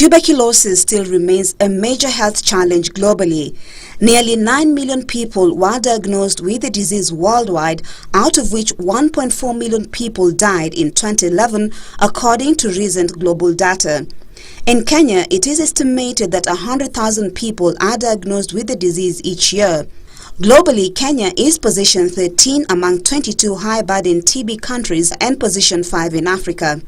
Tuberculosis still remains a major health challenge globally. Nearly 9 million people were diagnosed with the disease worldwide, out of which 1.4 million people died in 2011, according to recent global data. In Kenya, it is estimated that 100,000 people are diagnosed with the disease each year. Globally, Kenya is position 13 among 22 high-burden TB countries and position 5 in Africa.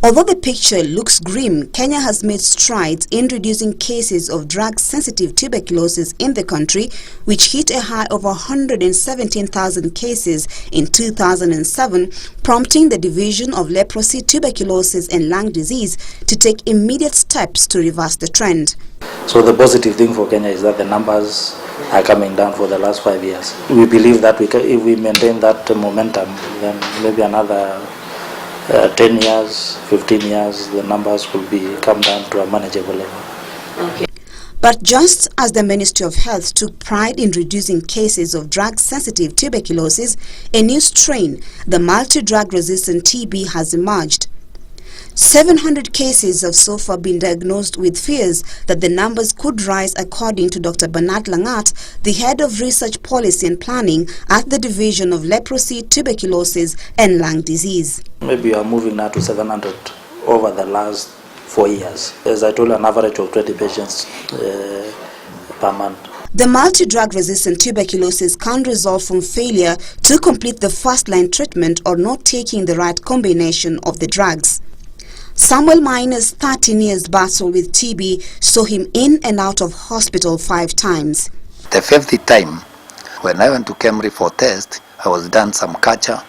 Although the picture looks grim, Kenya has made strides in reducing cases of drug-sensitive tuberculosis in the country, which hit a high of 117,000 cases in 2007, prompting the Division of Leprosy, Tuberculosis and Lung Disease to take immediate steps to reverse the trend. So the positive thing for Kenya is that the numbers are coming down for the last 5 years. We believe that if we maintain that momentum, then maybe another 10 years, 15 years, the numbers will come down to a manageable level. Okay. But just as the Ministry of Health took pride in reducing cases of drug-sensitive tuberculosis, a new strain, the multi-drug-resistant TB, has emerged. 700 cases have so far been diagnosed, with fears that the numbers could rise, according to Dr. Bernard Langat, the head of research policy and planning at the Division of Leprosy, Tuberculosis and Lung Disease. Maybe we are moving now to 700 over the last 4 years. As I told you, an average of 20 patients per month. The multi-drug-resistant tuberculosis can result from failure to complete the first-line treatment or not taking the right combination of the drugs. Samuel Miner's 13 years battle with TB saw him in and out of hospital 5 times. The 5th time, when I went to Camry for test, I was done some culture,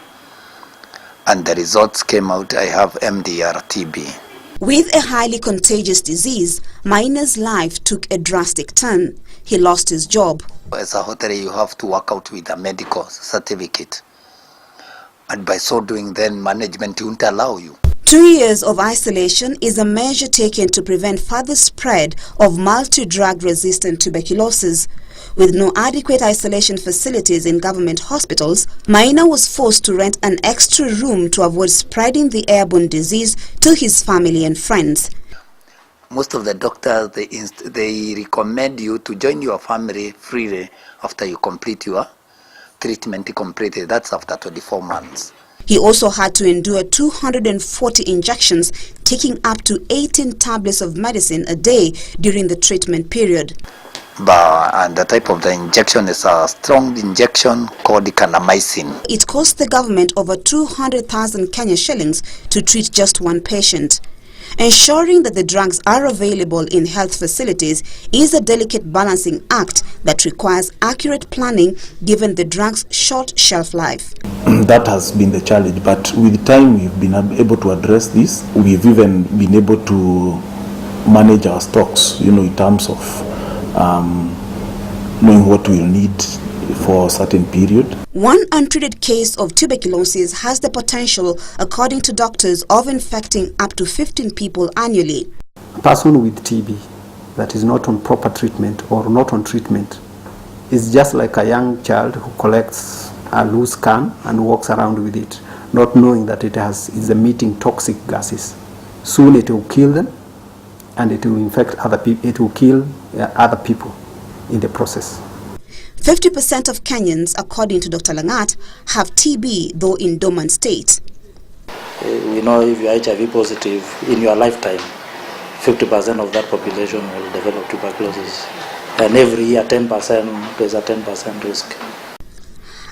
and the results came out I have MDR TB. With a highly contagious disease, Miner's life took a drastic turn. He lost his job. As a hotel, you have to work out with a medical certificate. And by so doing, then management won't allow you. 2 years of isolation is a measure taken to prevent further spread of multi-drug-resistant tuberculosis. With no adequate isolation facilities in government hospitals, Maina was forced to rent an extra room to avoid spreading the airborne disease to his family and friends. Most of the doctors, they recommend you to join your family freely after you complete your treatment completed. That's after 24 months. He also had to endure 240 injections, taking up to 18 tablets of medicine a day during the treatment period. And the type of the injection is a strong injection called kanamycin. It cost the government over 200,000 Kenya shillings to treat just one patient. Ensuring that the drugs are available in health facilities is a delicate balancing act that requires accurate planning given the drug's short shelf life. That has been the challenge, but with time we've been able to address this. We've even been able to manage our stocks, in terms of knowing what we'll need for a certain period. One untreated case of tuberculosis has the potential, according to doctors, of infecting up to 15 people annually. A person with TB that is not on proper treatment or not on treatment is just like a young child who collects a loose can and walks around with it, not knowing that is emitting toxic gases. Soon it will kill them, and it will infect other people. It will kill other people in the process. 50% of Kenyans, according to Dr. Langat, have TB, though in dormant state. We know if you're HIV positive in your lifetime, 50% of that population will develop tuberculosis. And every year, 10%, there's a 10% risk.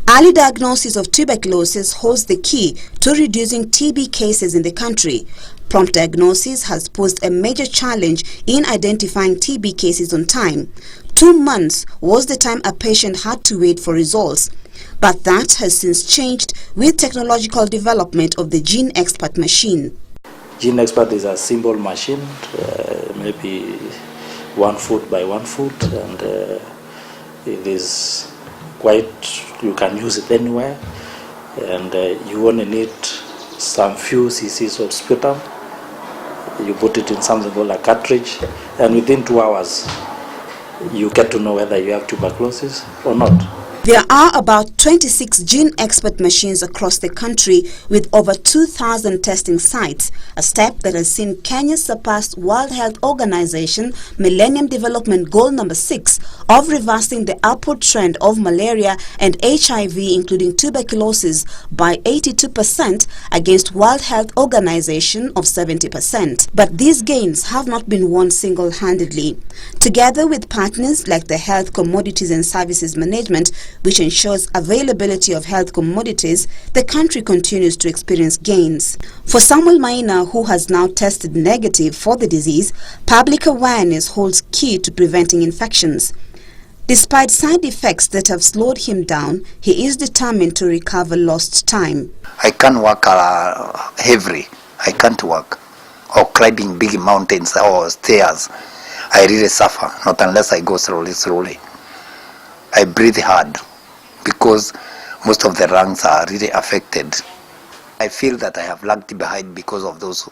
Early diagnosis of tuberculosis holds the key to reducing TB cases in the country. Prompt diagnosis has posed a major challenge in identifying TB cases on time. 2 months was the time a patient had to wait for results. But that has since changed with technological development of the Gene Expert machine. Gene Expert is a simple machine, maybe 1 foot by 1 foot, and it is you can use it anywhere, and you only need some few cc's of sputum. You put it in something called a cartridge, and within 2 hours you get to know whether you have tuberculosis or not. There are about 26 gene expert machines across the country with over 2,000 testing sites, a step that has seen Kenya surpass World Health Organization Millennium Development Goal number 6 of reversing the upward trend of malaria and HIV, including tuberculosis, by 82% against World Health Organization of 70%. But these gains have not been won single-handedly. Together with partners like the Health Commodities and Services Management, which ensures availability of health commodities, the country continues to experience gains. For Samuel Maina, who has now tested negative for the disease, public awareness holds key to preventing infections. Despite side effects that have slowed him down, he is determined to recover lost time. I can't walk heavily. I can't walk. Or climbing big mountains or stairs. I really suffer, not unless I go slowly. I breathe hard because most of the lungs are really affected. I feel that I have lagged behind because of those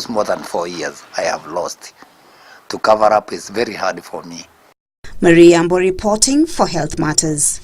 more than 4 years I have lost. To cover up is very hard for me. Marie Yambo reporting for Health Matters.